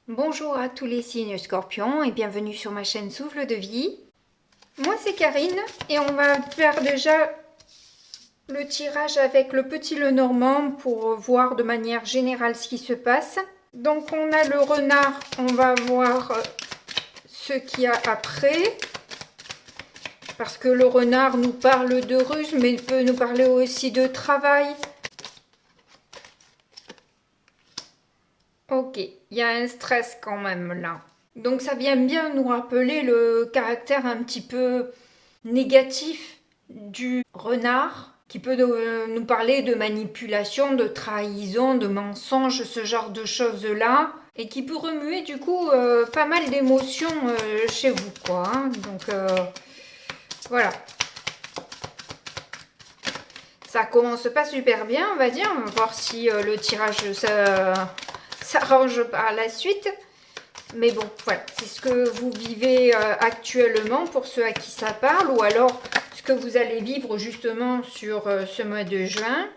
Bonjour à tous les signes scorpions et bienvenue sur ma chaîne Souffle de vie. Moi c'est Karine et on va faire déjà le tirage avec le petit Lenormand pour voir de manière générale ce qui se passe. Donc on a le renard, on va voir ce qu'il y a après. Parce que le renard nous parle de ruse mais il peut nous parler aussi de travail. Ok, il y a un stress quand même là. Donc ça vient bien nous rappeler le caractère un petit peu négatif du renard, qui peut nous parler de manipulation, de trahison, de mensonge, ce genre de choses-là, et qui peut remuer du coup pas mal d'émotions chez vous, quoi. Hein. Donc voilà. Ça commence pas super bien, on va dire. On va voir si le tirage s'arrange par la suite. Mais bon, voilà, c'est ce que vous vivez actuellement pour ceux à qui ça parle, ou alors ce que vous allez vivre justement sur ce mois de juin.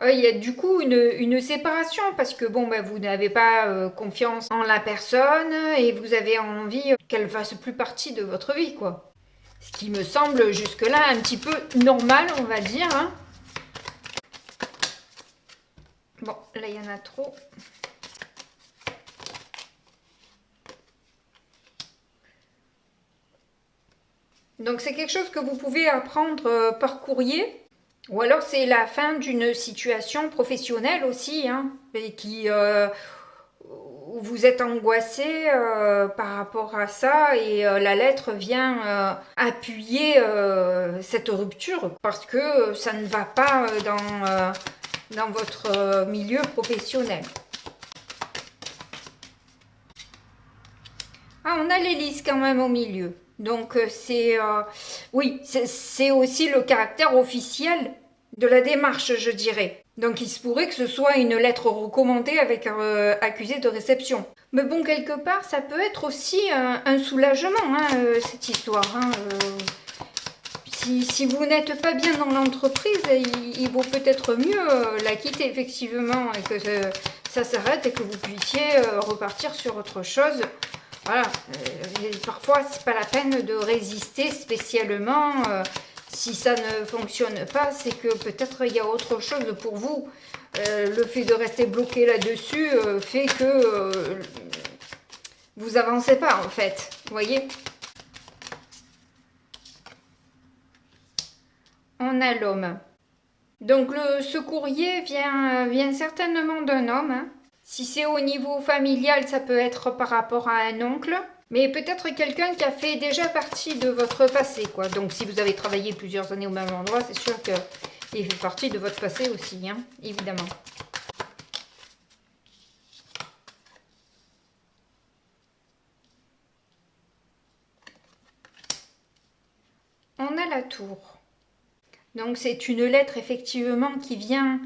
Il y a du coup une séparation parce que bon, bah, vous n'avez pas confiance en la personne et vous avez envie qu'elle fasse plus partie de votre vie, quoi. Ce qui me semble jusque-là un petit peu normal, on va dire. Hein. Bon, là, il y en a trop. Donc c'est quelque chose que vous pouvez apprendre par courrier, ou alors c'est la fin d'une situation professionnelle aussi, hein, et où vous êtes angoissé par rapport à ça, et la lettre vient appuyer cette rupture, parce que ça ne va pas dans votre milieu professionnel. Ah, on a l'hélice quand même au milieu. Donc oui, c'est aussi le caractère officiel de la démarche, je dirais. Donc il se pourrait que ce soit une lettre recommandée avec accusé de réception. Mais bon, quelque part, ça peut être aussi un soulagement, hein, cette histoire. Hein, si vous n'êtes pas bien dans l'entreprise, il vaut peut-être mieux la quitter, effectivement, et que ça s'arrête et que vous puissiez repartir sur autre chose. Voilà, parfois c'est pas la peine de résister spécialement. Si ça ne fonctionne pas, c'est que peut-être il y a autre chose pour vous. Le fait de rester bloqué là-dessus fait que vous avancez pas en fait. Vous voyez? On a l'homme. Donc ce courrier vient certainement d'un homme. Hein. Si c'est au niveau familial, ça peut être par rapport à un oncle. Mais peut-être quelqu'un qui a fait déjà partie de votre passé, quoi. Donc si vous avez travaillé plusieurs années au même endroit, c'est sûr qu'il fait partie de votre passé aussi, hein, évidemment. On a la tour. Donc c'est une lettre effectivement qui vient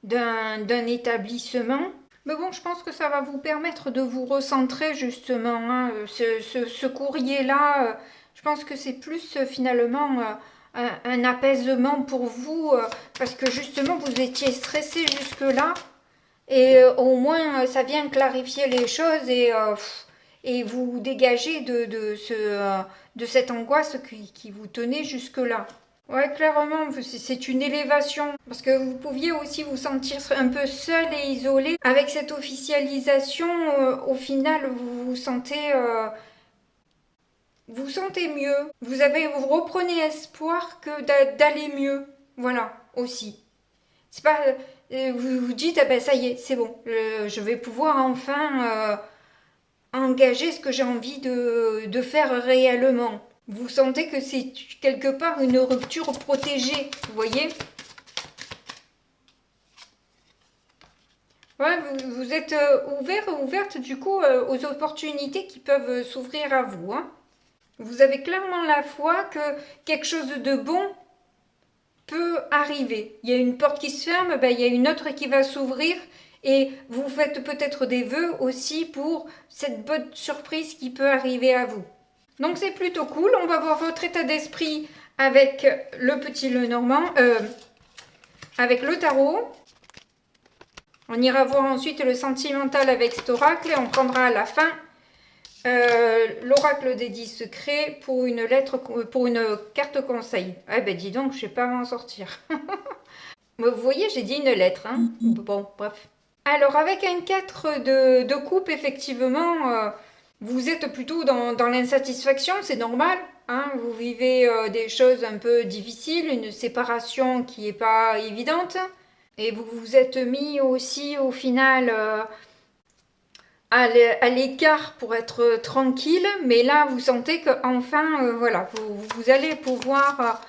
d'un établissement. Mais bon, je pense que ça va vous permettre de vous recentrer justement. Hein. Ce courrier-là, je pense que c'est plus finalement un apaisement pour vous parce que justement vous étiez stressé jusque-là et au moins ça vient clarifier les choses et vous dégager de cette angoisse qui vous tenait jusque-là. Ouais, clairement, c'est une élévation. Parce que vous pouviez aussi vous sentir un peu seul et isolé. Avec cette officialisation, au final, vous vous sentez mieux. Vous reprenez espoir que d'aller mieux. Voilà, aussi. C'est pas, vous vous dites, ah ben ça y est, c'est bon. Je vais pouvoir enfin engager ce que j'ai envie de faire réellement. Vous sentez que c'est quelque part une rupture protégée, vous voyez? Ouais, vous êtes ouvert ou ouverte du coup aux opportunités qui peuvent s'ouvrir à vous. Hein. Vous avez clairement la foi que quelque chose de bon peut arriver. Il y a une porte qui se ferme, ben, il y a une autre qui va s'ouvrir et vous faites peut-être des vœux aussi pour cette bonne surprise qui peut arriver à vous. Donc c'est plutôt cool. On va voir votre état d'esprit avec le petit Lenormand, avec le tarot. On ira voir ensuite le sentimental avec cet oracle et on prendra à la fin l'oracle des 10 secrets pour une lettre, pour une carte conseil. Ah ben dis donc, je sais pas m'en sortir. Vous voyez, j'ai dit une lettre. Hein. Bon, bref. Alors avec un 4 de coupe, effectivement, vous êtes plutôt dans l'insatisfaction, c'est normal. Hein. Vous vivez des choses un peu difficiles, une séparation qui n'est pas évidente. Et vous vous êtes mis aussi au final à l'écart pour être tranquille. Mais là, vous sentez qu'enfin, voilà, vous allez pouvoir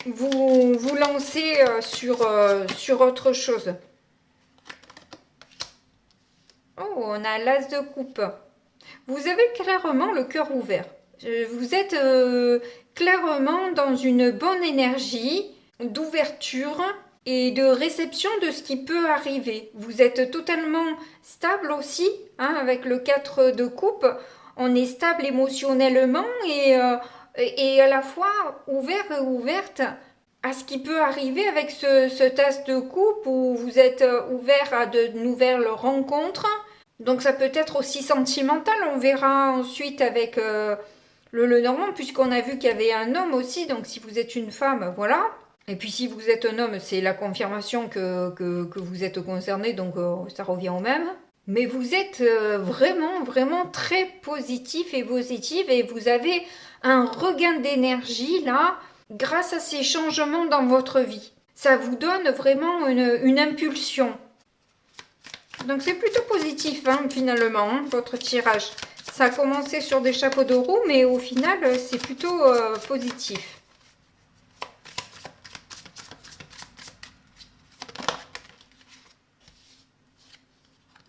vous lancer sur autre chose. Oh, on a l'as de coupe. Vous avez clairement le cœur ouvert. Vous êtes clairement dans une bonne énergie d'ouverture et de réception de ce qui peut arriver. Vous êtes totalement stable aussi, hein, avec le 4 de coupe. On est stable émotionnellement et à la fois ouvert et ouverte à ce qui peut arriver avec ce tas de coupe où vous êtes ouvert à de nouvelles rencontres. Donc ça peut être aussi sentimental, on verra ensuite avec le Normand, puisqu'on a vu qu'il y avait un homme aussi, donc si vous êtes une femme, voilà. Et puis si vous êtes un homme, c'est la confirmation que vous êtes concerné, donc ça revient au même. Mais vous êtes vraiment, vraiment très positif et positive, et vous avez un regain d'énergie là, grâce à ces changements dans votre vie. Ça vous donne vraiment une impulsion. Donc c'est plutôt positif hein, finalement, hein, votre tirage. Ça a commencé sur des chapeaux de roue, mais au final c'est plutôt positif.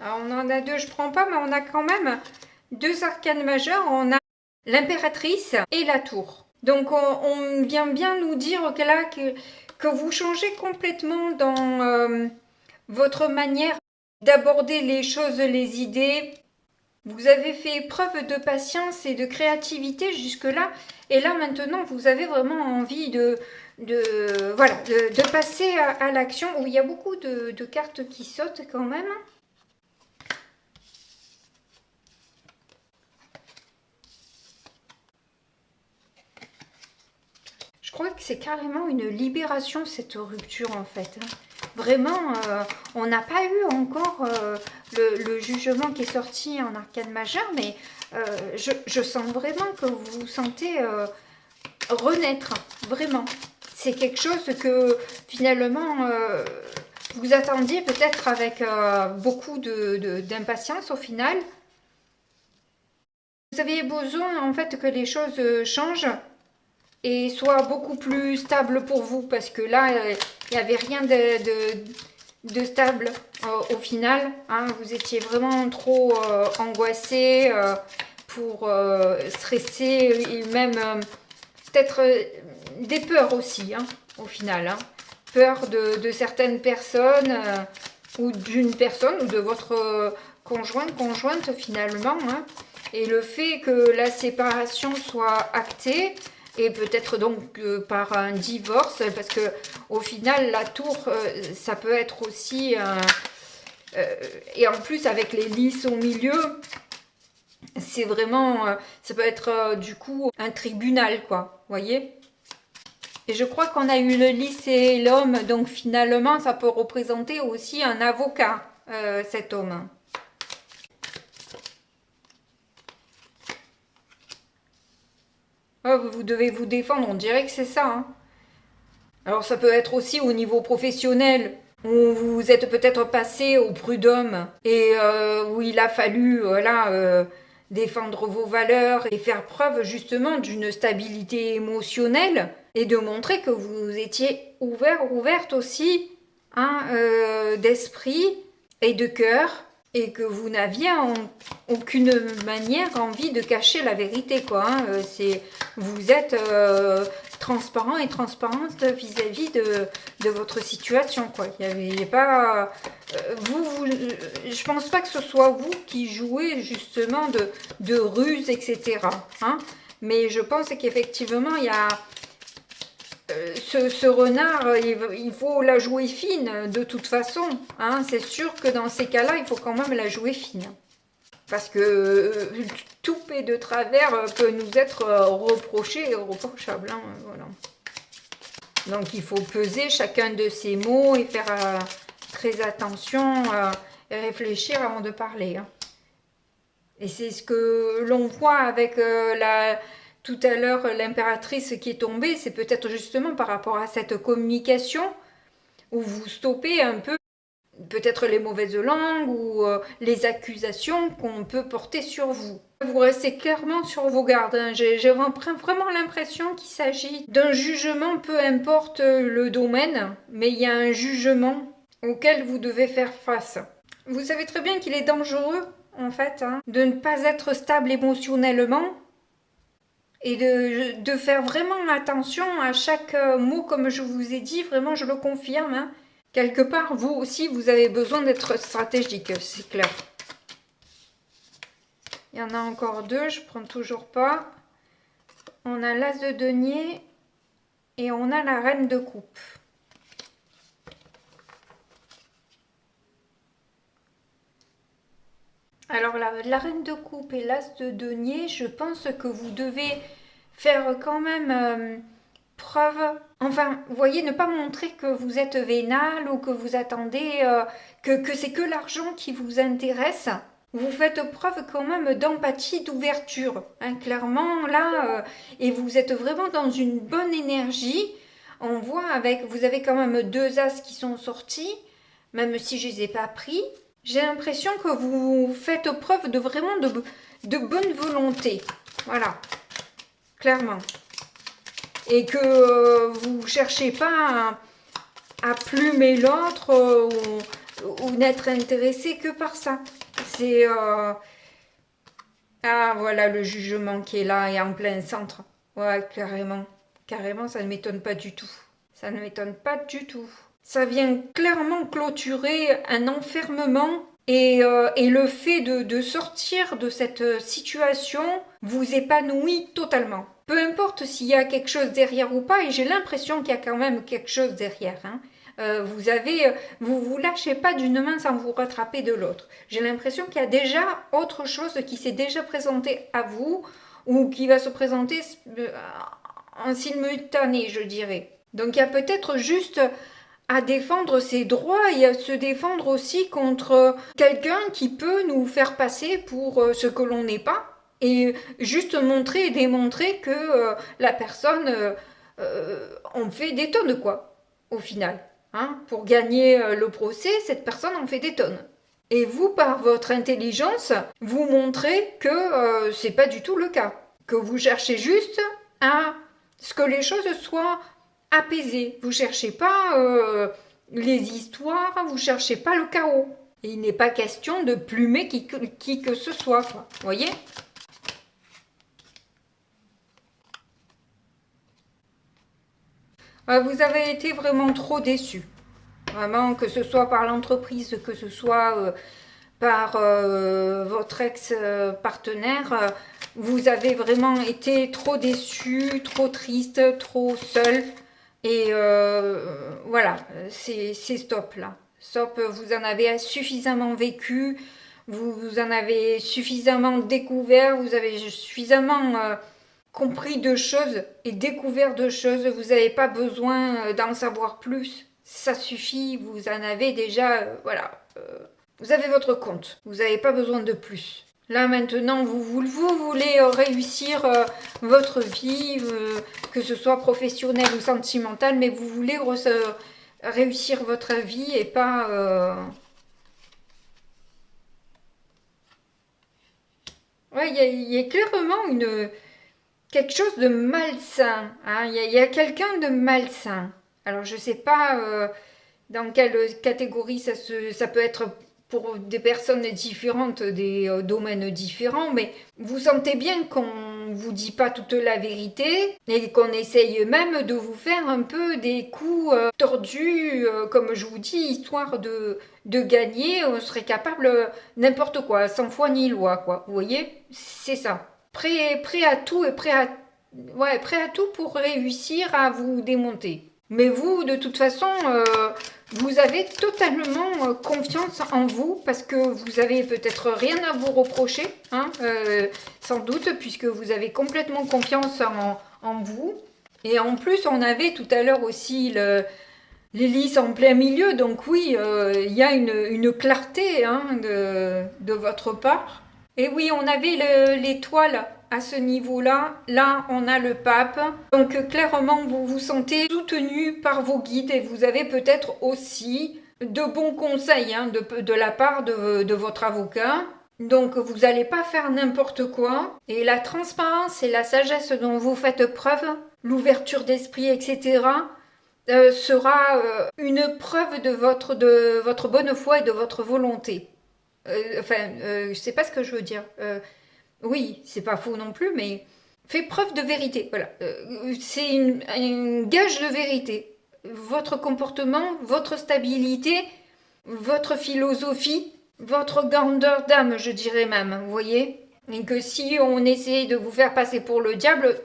Alors, on en a deux, je prends pas, mais on a quand même deux arcanes majeures. On a l'impératrice et la tour. Donc on vient bien nous dire que là que vous changez complètement dans votre manière d'aborder les choses, les idées. Vous avez fait preuve de patience et de créativité jusque-là. Et là, maintenant, vous avez vraiment envie de passer à l'action. Où il y a beaucoup de cartes qui sautent quand même. Je crois que c'est carrément une libération, cette rupture, en fait. Vraiment, on n'a pas eu encore le jugement qui est sorti en arcane majeure, mais je sens vraiment que vous vous sentez renaître, vraiment. C'est quelque chose que, finalement, vous attendiez peut-être avec beaucoup d'impatience, au final. Vous aviez besoin, en fait, que les choses changent et soit beaucoup plus stable pour vous, parce que là, il n'y avait rien de stable au final. Hein. Vous étiez vraiment trop angoissé, stressé, et même peut-être des peurs aussi, hein, au final. Hein. Peur de certaines personnes, ou d'une personne, ou de votre conjointe finalement. Hein. Et le fait que la séparation soit actée, et peut-être donc par un divorce, parce que au final la tour ça peut être aussi et en plus avec les lys au milieu, c'est vraiment ça peut être du coup un tribunal, quoi, voyez. Et je crois qu'on a eu le lys et l'homme, donc finalement ça peut représenter aussi un avocat, cet homme. Oh, vous devez vous défendre, on dirait que c'est ça. Hein. Alors ça peut être aussi au niveau professionnel, où vous êtes peut-être passé au prud'homme et où il a fallu défendre vos valeurs et faire preuve justement d'une stabilité émotionnelle et de montrer que vous étiez ouverte aussi hein, d'esprit et de cœur. Et que vous n'aviez en aucune manière envie de cacher la vérité, quoi. Hein. Vous êtes transparent et transparente vis-à-vis de votre situation, quoi. Il n'y a pas... je pense pas que ce soit vous qui jouez justement de ruse, etc. Hein. Mais je pense qu'effectivement, il y a ce renard, il faut la jouer fine de toute façon. Hein. C'est sûr que dans ces cas-là, il faut quand même la jouer fine. Parce que tout est de travers peut nous être reproché et reprochable. Hein, voilà. Donc il faut peser chacun de ces mots et faire très attention et réfléchir avant de parler. Hein. Et c'est ce que l'on voit avec tout à l'heure l'impératrice qui est tombée, c'est peut-être justement par rapport à cette communication où vous stoppez un peu peut-être les mauvaises langues ou les accusations qu'on peut porter sur vous. Vous restez clairement sur vos gardes. Hein. J'ai vraiment l'impression qu'il s'agit d'un jugement, peu importe le domaine, mais il y a un jugement auquel vous devez faire face. Vous savez très bien qu'il est dangereux, en fait, hein, de ne pas être stable émotionnellement et de faire vraiment attention à chaque mot, comme je vous ai dit, vraiment je le confirme. Hein. Quelque part, vous aussi, vous avez besoin d'être stratégique, c'est clair. Il y en a encore deux, je ne prends toujours pas. On a l'as de denier et on a la reine de coupe. Alors, la reine de coupe et l'as de denier, je pense que vous devez faire quand même preuve. Enfin, vous voyez, ne pas montrer que vous êtes vénal ou que vous attendez, que c'est que l'argent qui vous intéresse. Vous faites preuve quand même d'empathie, d'ouverture. Hein, clairement, là, et vous êtes vraiment dans une bonne énergie. On voit avec, vous avez quand même deux as qui sont sortis, même si je ne les ai pas pris. J'ai l'impression que vous faites preuve de vraiment de bonne volonté. Voilà, clairement. Et que vous ne cherchez pas à plumer l'autre ou n'être intéressé que par ça. C'est... Ah, voilà le jugement qui est là et en plein centre. Ouais, carrément. Carrément, ça ne m'étonne pas du tout. Ça ne m'étonne pas du tout. Ça vient clairement clôturer un enfermement et le fait de sortir de cette situation vous épanouit totalement. Peu importe s'il y a quelque chose derrière ou pas, et j'ai l'impression qu'il y a quand même quelque chose derrière. Hein. Vous lâchez pas d'une main sans vous rattraper de l'autre. J'ai l'impression qu'il y a déjà autre chose qui s'est déjà présenté à vous ou qui va se présenter en simultané, je dirais. Donc il y a peut-être juste à défendre ses droits et à se défendre aussi contre quelqu'un qui peut nous faire passer pour ce que l'on n'est pas et juste montrer et démontrer que la personne en fait des tonnes quoi, au final. Hein, pour gagner le procès, cette personne en fait des tonnes. Et vous, par votre intelligence, vous montrez que c'est pas du tout le cas. Que vous cherchez juste à ce que les choses soient apaisées. Vous cherchez pas les histoires, vous cherchez pas le chaos. Et il n'est pas question de plumer qui que ce soit, quoi. Vous voyez ? Vous avez été vraiment trop déçus. Vraiment, que ce soit par l'entreprise, que ce soit par votre ex-partenaire, vous avez vraiment été trop déçus, trop triste, trop seul. Et voilà, c'est stop là. Stop, vous en avez suffisamment vécu, vous en avez suffisamment découvert, vous avez suffisamment compris de choses et découvert de choses. Vous n'avez pas besoin d'en savoir plus. Ça suffit, vous en avez déjà, voilà. Vous avez votre compte. Vous n'avez pas besoin de plus. Là maintenant, vous voulez réussir votre vie, que ce soit professionnelle ou sentimentale, mais vous voulez réussir votre vie et pas... Ouais, il y a clairement quelque chose de malsain. Hein. Il y a quelqu'un de malsain. Alors je ne sais pas dans quelle catégorie ça peut être pour des personnes différentes, des domaines différents, mais vous sentez bien qu'on vous dit pas toute la vérité et qu'on essaye même de vous faire un peu des coups tordus, comme je vous dis, histoire de gagner. On serait capable n'importe quoi, sans foi ni loi, quoi. Vous voyez, c'est ça. Prêt à tout et prêt à ouais, prêt à tout pour réussir à vous démonter. Mais vous, de toute façon, vous avez totalement confiance en vous parce que vous avez peut-être rien à vous reprocher, hein, sans doute, puisque vous avez complètement confiance en vous. Et en plus, on avait tout à l'heure aussi l'hélice en plein milieu, donc oui, il y a une clarté hein, de votre part. Et oui, on avait l'étoile à ce niveau-là. Là, on a le pape. Donc clairement, vous vous sentez soutenu par vos guides et vous avez peut-être aussi de bons conseils hein, de la part de votre avocat. Donc vous n'allez pas faire n'importe quoi. Et la transparence et la sagesse dont vous faites preuve, l'ouverture d'esprit, etc., sera une preuve de votre bonne foi et de votre volonté. Je sais pas ce que je veux dire. Oui, c'est pas faux non plus, mais fait preuve de vérité. Voilà, c'est une gage de vérité. Votre comportement, votre stabilité, votre philosophie, votre grandeur d'âme, je dirais même. Vous voyez? Et que si on essaie de vous faire passer pour le diable,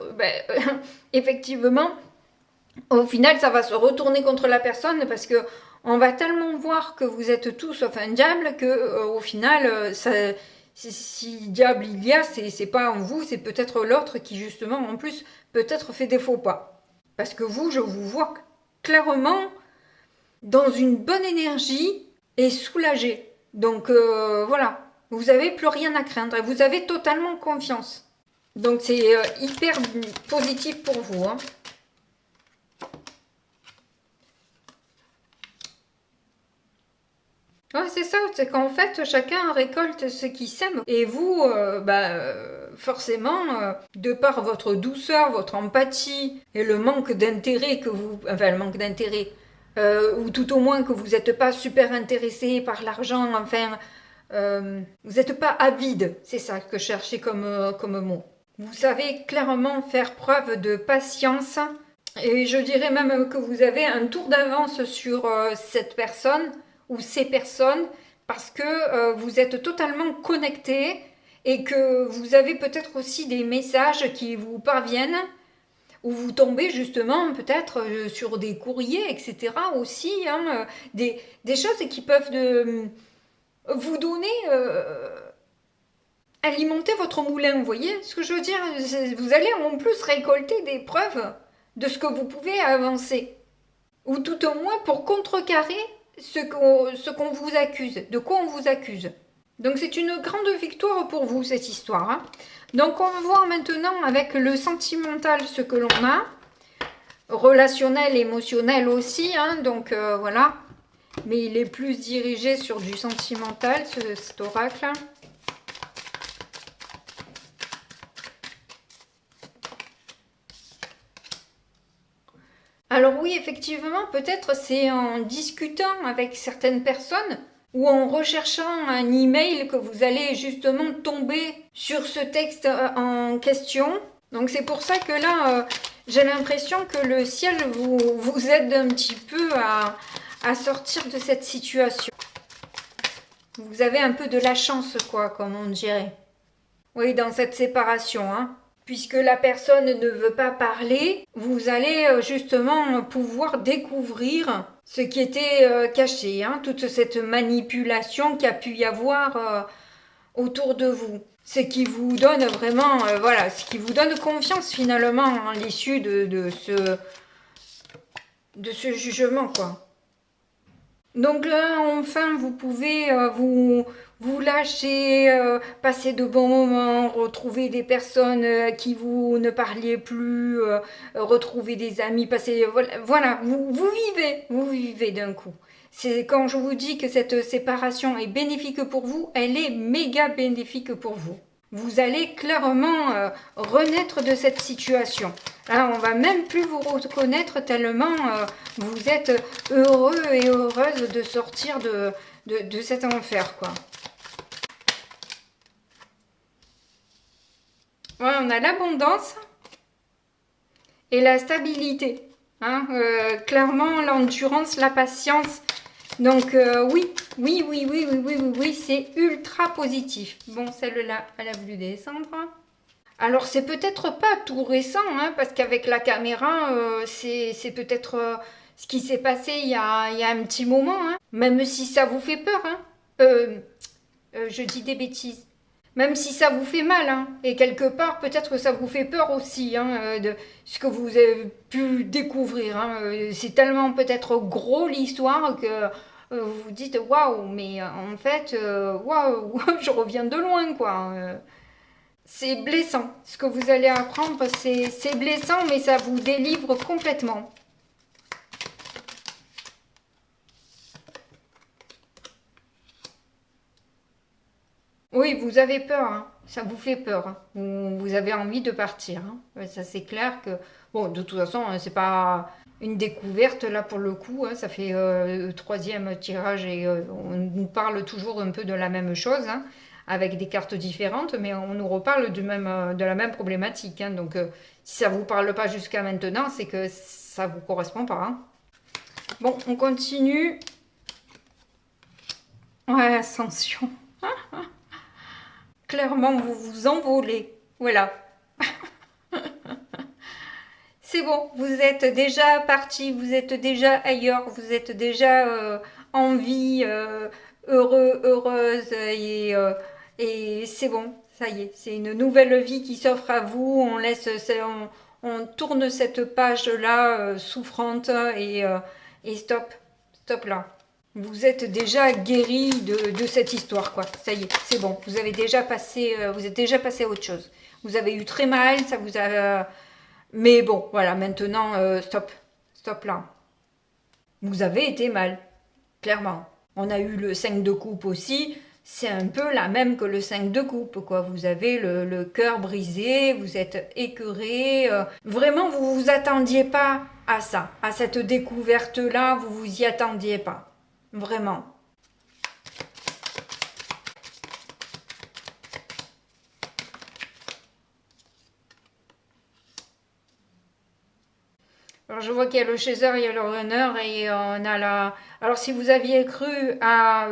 effectivement, au final, ça va se retourner contre la personne parce que on va tellement voir que vous êtes tout sauf un diable que au final, si diable il y a, c'est pas en vous, c'est peut-être l'autre qui justement en plus peut-être fait des faux pas. Parce que vous, je vous vois clairement dans une bonne énergie et soulagé. Donc voilà, vous avez plus rien à craindre et vous avez totalement confiance. Donc c'est hyper positif pour vous. Hein. Ouais, c'est ça, c'est qu'en fait, chacun récolte ce qu'il sème. Et vous, forcément, de par votre douceur, votre empathie et le manque d'intérêt que vous... Enfin, le manque d'intérêt, ou tout au moins que vous n'êtes pas super intéressé par l'argent, enfin, vous n'êtes pas avide, c'est ça que je cherchais comme mot. Vous savez clairement faire preuve de patience, et je dirais même que vous avez un tour d'avance sur cette personne, ou ces personnes parce que vous êtes totalement connectés et que vous avez peut-être aussi des messages qui vous parviennent ou vous tombez justement peut-être sur des courriers, etc. aussi, hein, des choses qui peuvent vous donner, alimenter votre moulin, vous voyez ce que je veux dire? Vous allez en plus récolter des preuves de ce que vous pouvez avancer. Ou tout au moins pour contrecarrer ce qu'on vous accuse, de quoi on vous accuse. Donc c'est une grande victoire pour vous cette histoire. Hein. Donc on va voir maintenant avec le sentimental ce que l'on a. Relationnel, émotionnel aussi. Hein, donc voilà. Mais il est plus dirigé sur du sentimental cet oracle. Alors oui, effectivement, peut-être c'est en discutant avec certaines personnes ou en recherchant un email que vous allez justement tomber sur ce texte en question. Donc c'est pour ça que là, j'ai l'impression que le ciel vous aide un petit peu à sortir de cette situation. Vous avez un peu de la chance, quoi, comme on dirait. Oui, dans cette séparation, hein. Puisque la personne ne veut pas parler, vous allez justement pouvoir découvrir ce qui était caché, hein, toute cette manipulation qu'il y a pu y avoir autour de vous. Ce qui vous donne vraiment, voilà, ce qui vous donne confiance finalement à l'issue de ce jugement, quoi. Donc là, enfin, vous pouvez vous lâcher, passer de bons moments, retrouver des personnes qui vous ne parliez plus, retrouver des amis, passer... Voilà, vous vivez d'un coup. C'est quand je vous dis que cette séparation est bénéfique pour vous, elle est méga bénéfique pour vous. Vous allez clairement renaître de cette situation. Là, on va même plus vous reconnaître tellement vous êtes heureux et heureuse de sortir de cet enfer, quoi. Ouais, on a l'abondance et la stabilité. Hein, clairement, l'endurance, la patience. Donc oui, c'est ultra positif. Bon, celle-là, elle a voulu descendre. Alors c'est peut-être pas tout récent, hein, parce qu'avec la caméra, c'est peut-être ce qui s'est passé il y a un petit moment, hein. Même si ça vous fait peur, hein. Je dis des bêtises. Même si ça vous fait mal, hein. Et quelque part, peut-être que ça vous fait peur aussi, hein, de ce que vous avez pu découvrir, hein. C'est tellement peut-être gros l'histoire que vous vous dites waouh, mais en fait, waouh, je reviens de loin, quoi. C'est blessant. Ce que vous allez apprendre, c'est blessant, mais ça vous délivre complètement. Oui, vous avez peur, hein. Ça vous fait peur, hein. Vous avez envie de partir, hein. Ouais, ça, c'est clair que... Bon, de toute façon, hein, c'est pas une découverte, là, pour le coup, hein. Ça fait le troisième tirage et on nous parle toujours un peu de la même chose, hein, avec des cartes différentes, mais on nous reparle de la même problématique, hein. Donc, si ça vous parle pas jusqu'à maintenant, c'est que ça vous correspond pas, hein. Bon, on continue. Ouais, ascension. Clairement, vous vous envolez. Voilà. C'est bon, vous êtes déjà parti, vous êtes déjà ailleurs, vous êtes déjà en vie, heureux, heureuse, et c'est bon, ça y est, c'est une nouvelle vie qui s'offre à vous. On laisse, on tourne cette page-là souffrante et stop, stop là. Vous êtes déjà guéri de cette histoire, quoi. Ça y est, c'est bon. Vous avez déjà passé, vous êtes déjà passé à autre chose. Vous avez eu très mal, ça vous a... Mais bon, voilà, maintenant, stop. Stop là. Vous avez été mal, clairement. On a eu le 5 de coupe aussi. C'est un peu la même que le 5 de coupe, quoi. Vous avez le cœur brisé, vous êtes écœuré. Vraiment, vous vous attendiez pas à ça, à cette découverte-là, vous vous y attendiez pas. Vraiment. Alors je vois qu'il y a le chaser, il y a le runner et on a la... Alors si vous aviez cru à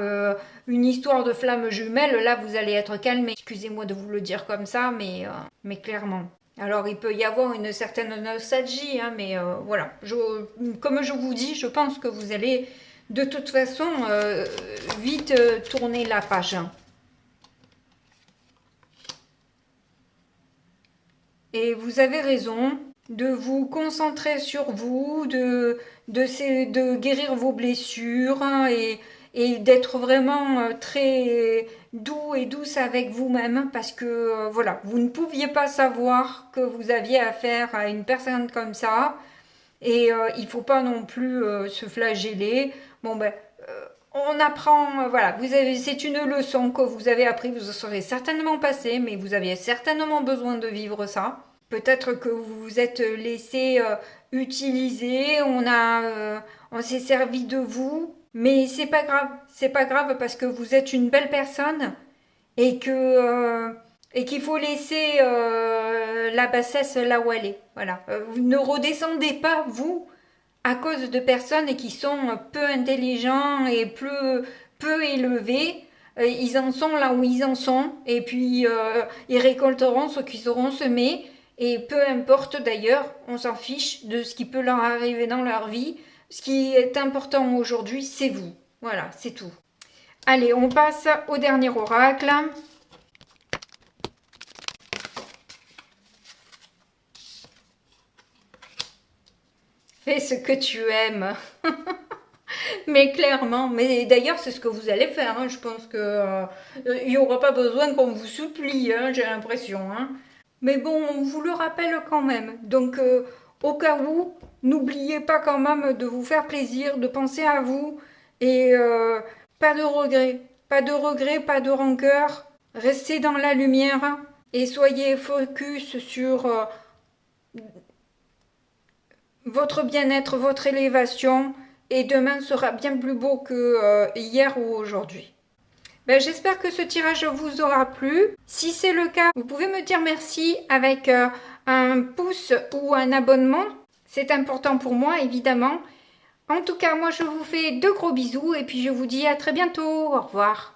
une histoire de flamme jumelle, là vous allez être calme. Excusez-moi de vous le dire comme ça, mais clairement. Alors il peut y avoir une certaine nostalgie, hein, mais voilà. Comme je vous dis, je pense que vous allez de toute façon vite tourner la page. Et vous avez raison de vous concentrer sur vous, de guérir vos blessures, hein, et d'être vraiment très doux et douce avec vous-même parce que voilà, vous ne pouviez pas savoir que vous aviez affaire à une personne comme ça et il faut pas non plus se flageller. Bon ben on apprend, voilà, c'est une leçon que vous avez appris, vous en serez certainement passé, mais vous aviez certainement besoin de vivre ça. Peut-être que vous vous êtes laissé utiliser, on s'est servi de vous, mais c'est pas grave parce que vous êtes une belle personne et que et qu'il faut laisser la bassesse là où elle est. Voilà, vous ne redescendez pas vous à cause de personnes qui sont peu intelligents et peu élevés. Ils en sont là où ils en sont et puis ils récolteront ce qu'ils auront semé. Et peu importe d'ailleurs, on s'en fiche de ce qui peut leur arriver dans leur vie. Ce qui est important aujourd'hui, c'est vous. Voilà, c'est tout. Allez, on passe au dernier oracle. Fais ce que tu aimes. Mais clairement, mais d'ailleurs c'est ce que vous allez faire, hein. Je pense que il n'y aura pas besoin qu'on vous supplie, hein, j'ai l'impression, hein. Mais bon, on vous le rappelle quand même. Donc au cas où, n'oubliez pas quand même de vous faire plaisir, de penser à vous et pas de regrets, pas de regrets, pas de rancœur. Restez dans la lumière et soyez focus sur votre bien-être, votre élévation, et demain sera bien plus beau que hier ou aujourd'hui. Ben, j'espère que ce tirage vous aura plu. Si c'est le cas, vous pouvez me dire merci avec un pouce ou un abonnement. C'est important pour moi, évidemment. En tout cas, moi, je vous fais de gros bisous et puis je vous dis à très bientôt. Au revoir.